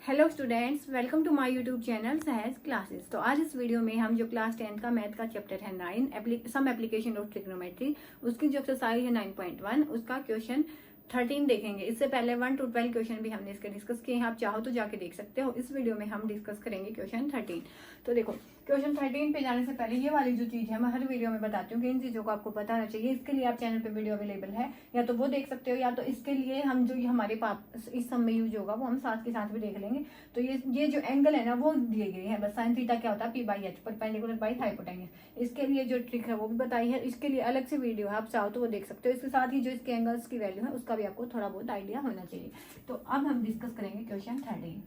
Hello students, welcome to my YouTube channel Sahaj classes. तो आज इस वीडियो में हम जो क्लास 10 का मैथ का चैप्टर है 9 सम एप्लीकेशन ऑफ ट्रिग्नोमेट्री, उसकी जो एक्सरसाइज है 9.1 उसका क्वेश्चन 13 देखेंगे। इससे पहले 1 to 12 क्वेश्चन भी हमने इसके डिस्कस किए हैं, आप चाहो तो जाके देख सकते हो। इस वीडियो में हम डिस्कस करेंगे क्वेश्चन 13। तो देखो, क्वेश्चन 13 पे जाने से पहले ये वाली जो चीज है मैं हर वीडियो में बताती हूँ कि इन चीजों को आपको पता होना चाहिए। इसके लिए आप चैनल पे वीडियो अवेलेबल है, या तो वो देख सकते हो, या तो इसके लिए हम जो हमारे पास इस सम में यूज होगा वो हम साथ के साथ भी देख लेंगे। तो ये जो एंगल है ना वो दिए गए हैं, बस साइन थीटा क्या होता है P/H, परपेंडिकुलर बाई हाइपोटेन्यूस। इसके लिए जो ट्रिक है वो भी बताई है, इसके लिए अलग से वीडियो है, आप चाहो तो वो देख सकते हो। इसके साथ ही जो इसके एंगल्स की वैल्यू है उसका भी आपको थोड़ा बहुत आइडिया होना चाहिए। तो अब हम डिस्कस करेंगे क्वेश्चन 13।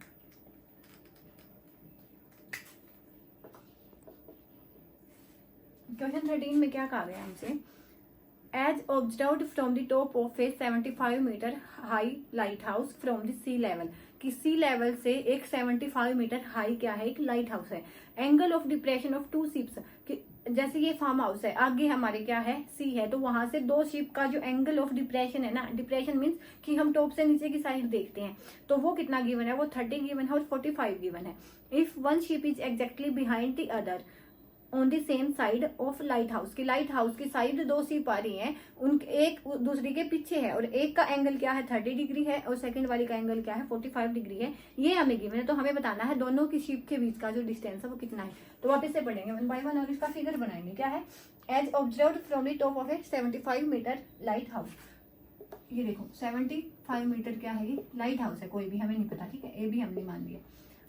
क्वेश्चन 13 में क्या कहा गया हमसे, as observed from the top of a 75 metre high lighthouse from the sea level, कि सी लेवल से एक 75 मीटर हाई क्या है, एक लाइट हाउस है। Angle of depression of 2 ships, कि जैसे ये फार्म हाउस है, आगे हमारे क्या है सी है, तो वहां से 2 शिप का जो एंगल ऑफ डिप्रेशन है ना, डिप्रेशन मीन्स कि हम टॉप से नीचे की साइड देखते हैं, तो वो कितना गिवन है, वो 30 गिवन है और 45 गिवन है। If one ship is exactly behind the other on the same side of light house, की लाइट हाउस की साइड 2 शिप आ रही हैं, उनके एक दूसरी के पीछे है, और एक का एंगल क्या है 30 डिग्री है और सेकंड वाली का एंगल क्या है 45 डिग्री है। ये हमें गिवन है, तो हमें बताना है दोनों की शिप के बीच का जो डिस्टेंस है वो कितना है। तो वापस से पढ़ेंगे 1 by 1 और इसका फिगर बनाएंगे। क्या है, as observed from the top of a 75 metre lighthouse. ये देखो 75 मीटर क्या है, ये लाइट हाउस है, कोई भी हमें नहीं पता, ठीक है, ए भी हमने मान लिया।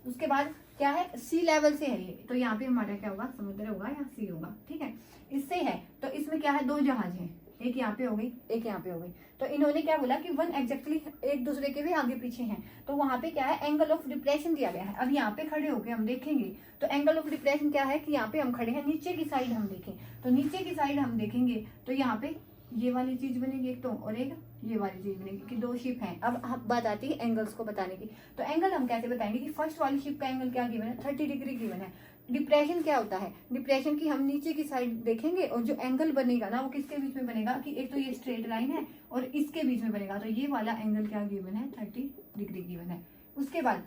उसके बाद क्या है, सी लेवल से है ये, तो यहाँ पे हमारा क्या होगा, समुद्र होगा या सी होगा, ठीक है। इससे है तो इसमें क्या है, 2 जहाज हैं, एक यहाँ पे हो गई, एक यहाँ पे हो गई। तो इन्होंने क्या बोला कि वन एग्जैक्टली एक दूसरे के भी आगे पीछे हैं, तो वहां पे क्या है, एंगल ऑफ डिप्रेशन दिया गया है। अब यहाँ पे खड़े होके हम देखेंगे तो एंगल ऑफ डिप्रेशन क्या है कि यहाँ पे हम खड़े हैं, नीचे की साइड हम देखें तो नीचे की साइड हम देखेंगे तो यहाँ पे ये वाली चीज बनेगी एक तो, और एक ये वाली चीज बनेगी, कि 2 शिप हैं। अब बात आती है एंगल्स को बताने की। तो एंगल हम कैसे बताएंगे कि फर्स्ट वाली शिप का एंगल क्या गिवन है, 30 डिग्री गिवन है। डिप्रेशन क्या होता है, डिप्रेशन की हम नीचे की साइड देखेंगे और जो एंगल बनेगा ना वो किसके बीच में बनेगा, कि एक तो ये स्ट्रेट लाइन है और इसके बीच में बनेगा, तो ये वाला एंगल क्या गिवन है 30 डिग्री गिवन है। उसके बाद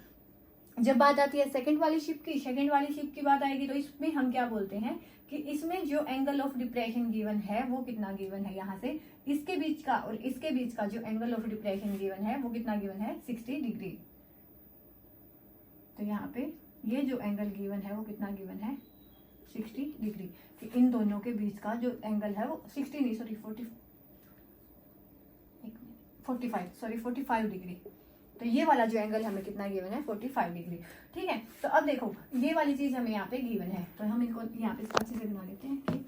जब बात आती है सेकंड वाली शिप की, सेकंड वाली शिप की बात आएगी तो इसमें हम क्या बोलते हैं कि इसमें जो एंगल ऑफ डिप्रेशन गिवन है वो कितना गिवन है, यहाँ से इसके बीच का और इसके बीच का जो एंगल ऑफ डिप्रेशन गिवन है वो कितना गिवन है 60 डिग्री। तो यहाँ पे ये जो एंगल गिवन है वो कितना गिवन है 60 डिग्री, कि इन दोनों के बीच का जो एंगल है वो 60 नहीं सॉरी 45 डिग्री। तो ये वाला जो एंगल हमें कितना गिवन है 45 डिग्री, ठीक है। तो अब देखो ये वाली चीज हमें यहाँ पे गिवन है, तो हम इनको यहाँ पे अच्छे से बना लेते हैं,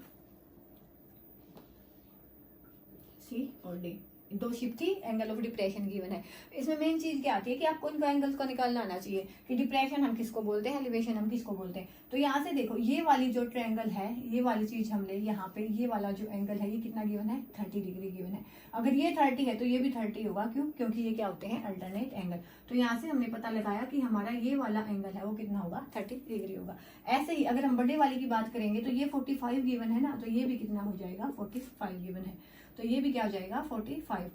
सी और डी, 2 शिप थी, एंगल ऑफ डिप्रेशन गिवन है। इसमें मेन चीज क्या आती है कि आपको इनको एंगल्स को निकालना आना चाहिए, कि डिप्रेशन हम किसको बोलते हैं, एलिवेशन हम किसको बोलते हैं। तो यहाँ से देखो ये वाली जो ट्रायंगल है, ये वाली चीज हम ले, यहाँ पे ये वाला जो एंगल है ये कितना गिवन है 30 डिग्री गिवन है। अगर ये 30 है तो ये भी 30 होगा, क्यों, क्योंकि ये क्या होते हैं अल्टरनेट एंगल। तो यहाँ से हमने पता लगाया कि हमारा ये वाला एंगल है वो कितना होगा 30 डिग्री होगा। ऐसे ही अगर हम बड़े वाले की बात करेंगे तो ये 45 गिवन है ना, तो ये भी कितना हो जाएगा 45 गिवन है, तो ये भी क्या हो जाएगा 45।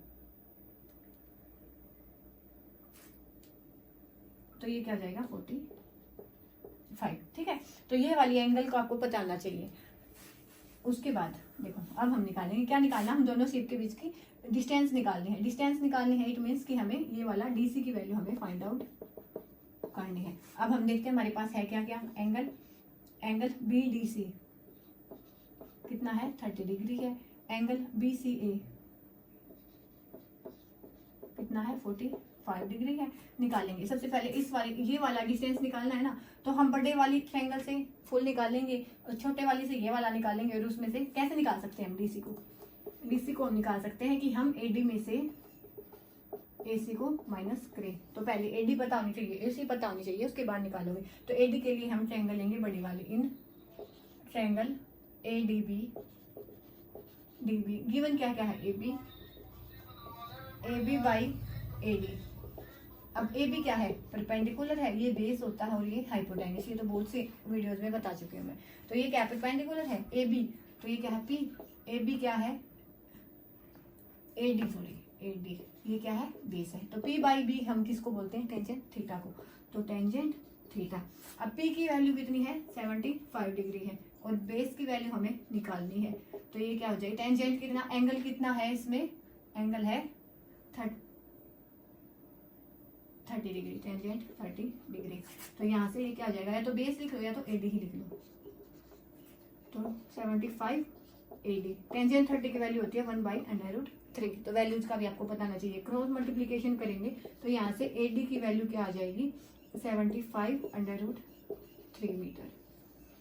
तो ये क्या हो जाएगा 45, ठीक है। तो ये वाली एंगल को आपको बताना चाहिए। उसके बाद देखो अब हम निकालेंगे, क्या निकालना, हम दोनों शिप के बीच की डिस्टेंस निकालनी है। डिस्टेंस निकालनी है, इट मीन्स कि हमें ये वाला डीसी की वैल्यू हमें फाइंड आउट करनी है। अब हम देखते हैं हमारे पास है क्या क्या, एंगल BDC कितना है 30 डिग्री है, एंगल BCA कितना है 45 डिग्री है। निकालेंगे सबसे पहले इस वाले ये वाला डिस्टेंस निकालना है ना, तो हम बड़े वाली ट्रायंगल से फुल निकालेंगे और छोटे वाली से ये वाला निकालेंगे। और उसमें से कैसे निकाल सकते हैं हम डीसी को हम निकाल सकते हैं कि हम AD में से AC को माइनस करें। तो पहले AD पता होनी चाहिए, AC पता होनी चाहिए, उसके बाद निकालोगे। तो AD के लिए हम ट्रायंगल लेंगे बड़ी वाली, इन ट्रायंगल ADB गिवन क्या क्या है AB बाई AD। अब AB क्या है, परपेंडिकुलर है, ये बेस होता है और ये हाइपोटेन्यूस, ये तो बहुत से वीडियोस में बता चुके हूँ मैं। तो ये क्या परपेंडिकुलर है AB, तो ये क्या है P। AB क्या है AD, सॉरी AD, ये क्या है, बेस है। तो P बाई बी हम किसको बोलते हैं, टेंजेंट थीटा को। तो टेंजेंट थीटा। अब P की वैल्यू कितनी है, 75 डिग्री है और बेस की वैल्यू हमें निकालनी है। तो ये क्या हो जाएगी, टेंजेंट कितना, एंगल कितना है इसमें, एंगल है 30 डिग्री, टेंजेंट 30 डिग्री। तो यहाँ से ये क्या हो जाएगा, या तो बेस लिख लो या तो AD ही लिख लो। तो 75 AD, टेंजेंट 30 की वैल्यू होती है 1/√3। तो वैल्यूज का भी आपको पता होना चाहिए। क्रॉस मल्टीप्लीकेशन करेंगे तो यहाँ से AD की वैल्यू क्या आ जाएगी, 75√3 मीटर।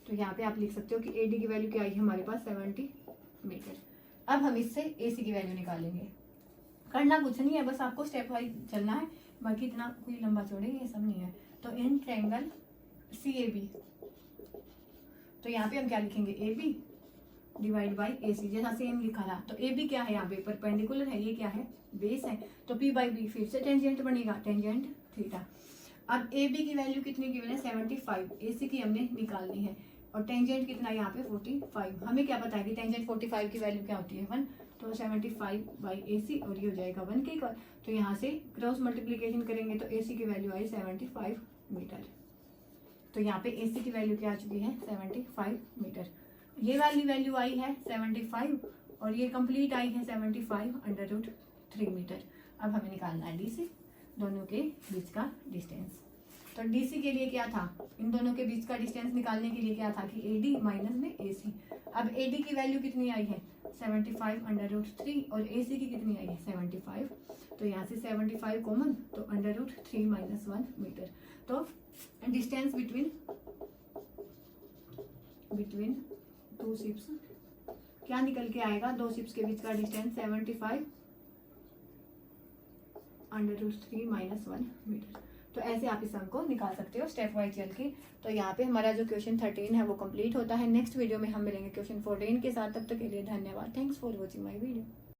तो यहाँ पे आप लिख सकते हो कि AD की वैल्यू क्या आई हमारे पास, 70 मीटर। अब हम इससे AC की वैल्यू निकालेंगे। करना कुछ नहीं है, बस आपको स्टेप वाइज चलना है, बाकी इतना कोई लंबा चौड़े ये सब नहीं है। तो इन ट्रायंगल CAB, तो यहाँ पे हम क्या लिखेंगे, AB डिवाइड बाई AC, जैसा सेम लिखा था। तो AB क्या है, यहाँ पे परपेंडिकुलर है, ये क्या है, बेस है। तो P बाई बी फिर से टेंजेंट बनेगा, टेंजेंट थीटा। अब AB की वैल्यू कितनी गिवन है, 75, AC की हमने निकालनी है और टेंजेंट कितना है यहाँ पे 45। हमें क्या पता है कि टेंजेंट 45 की वैल्यू क्या होती है, 1। तो 75 बाई AC और ये हो जाएगा 1 के इक्वल। तो यहाँ से क्रॉस मल्टीप्लीकेशन करेंगे तो AC की वैल्यू आई 75 मीटर। तो यहाँ पे AC की वैल्यू क्या आ चुकी है, 75 मीटर। ये वाली वैल्यू आई है 75 और ये कंप्लीट आई है 75√3 मीटर। अब हमें निकालना है DC, दोनों के बीच का डिस्टेंस। तो DC के लिए क्या था, इन दोनों के बीच का डिस्टेंस निकालने के लिए क्या था कि AD माइनस में AC। अब AD की वैल्यू कितनी आई है, 75√3 और AC की कितनी आई है, 75। तो यहाँ से 75 कॉमन, तो √3 - 1 मीटर। तो डिस्टेंस बिटवीन टू शिप्स क्या निकल के आएगा, दो शिप्स के बीच का डिस्टेंस 75√3 - 1 मीटर। तो ऐसे आप इस सम को निकाल सकते हो स्टेप वाइज चल के। तो यहाँ पे हमारा जो क्वेश्चन 13 है वो कंप्लीट होता है। नेक्स्ट वीडियो में हम मिलेंगे क्वेश्चन 14 के साथ। तब तक के लिए धन्यवाद। Thanks for watching my video.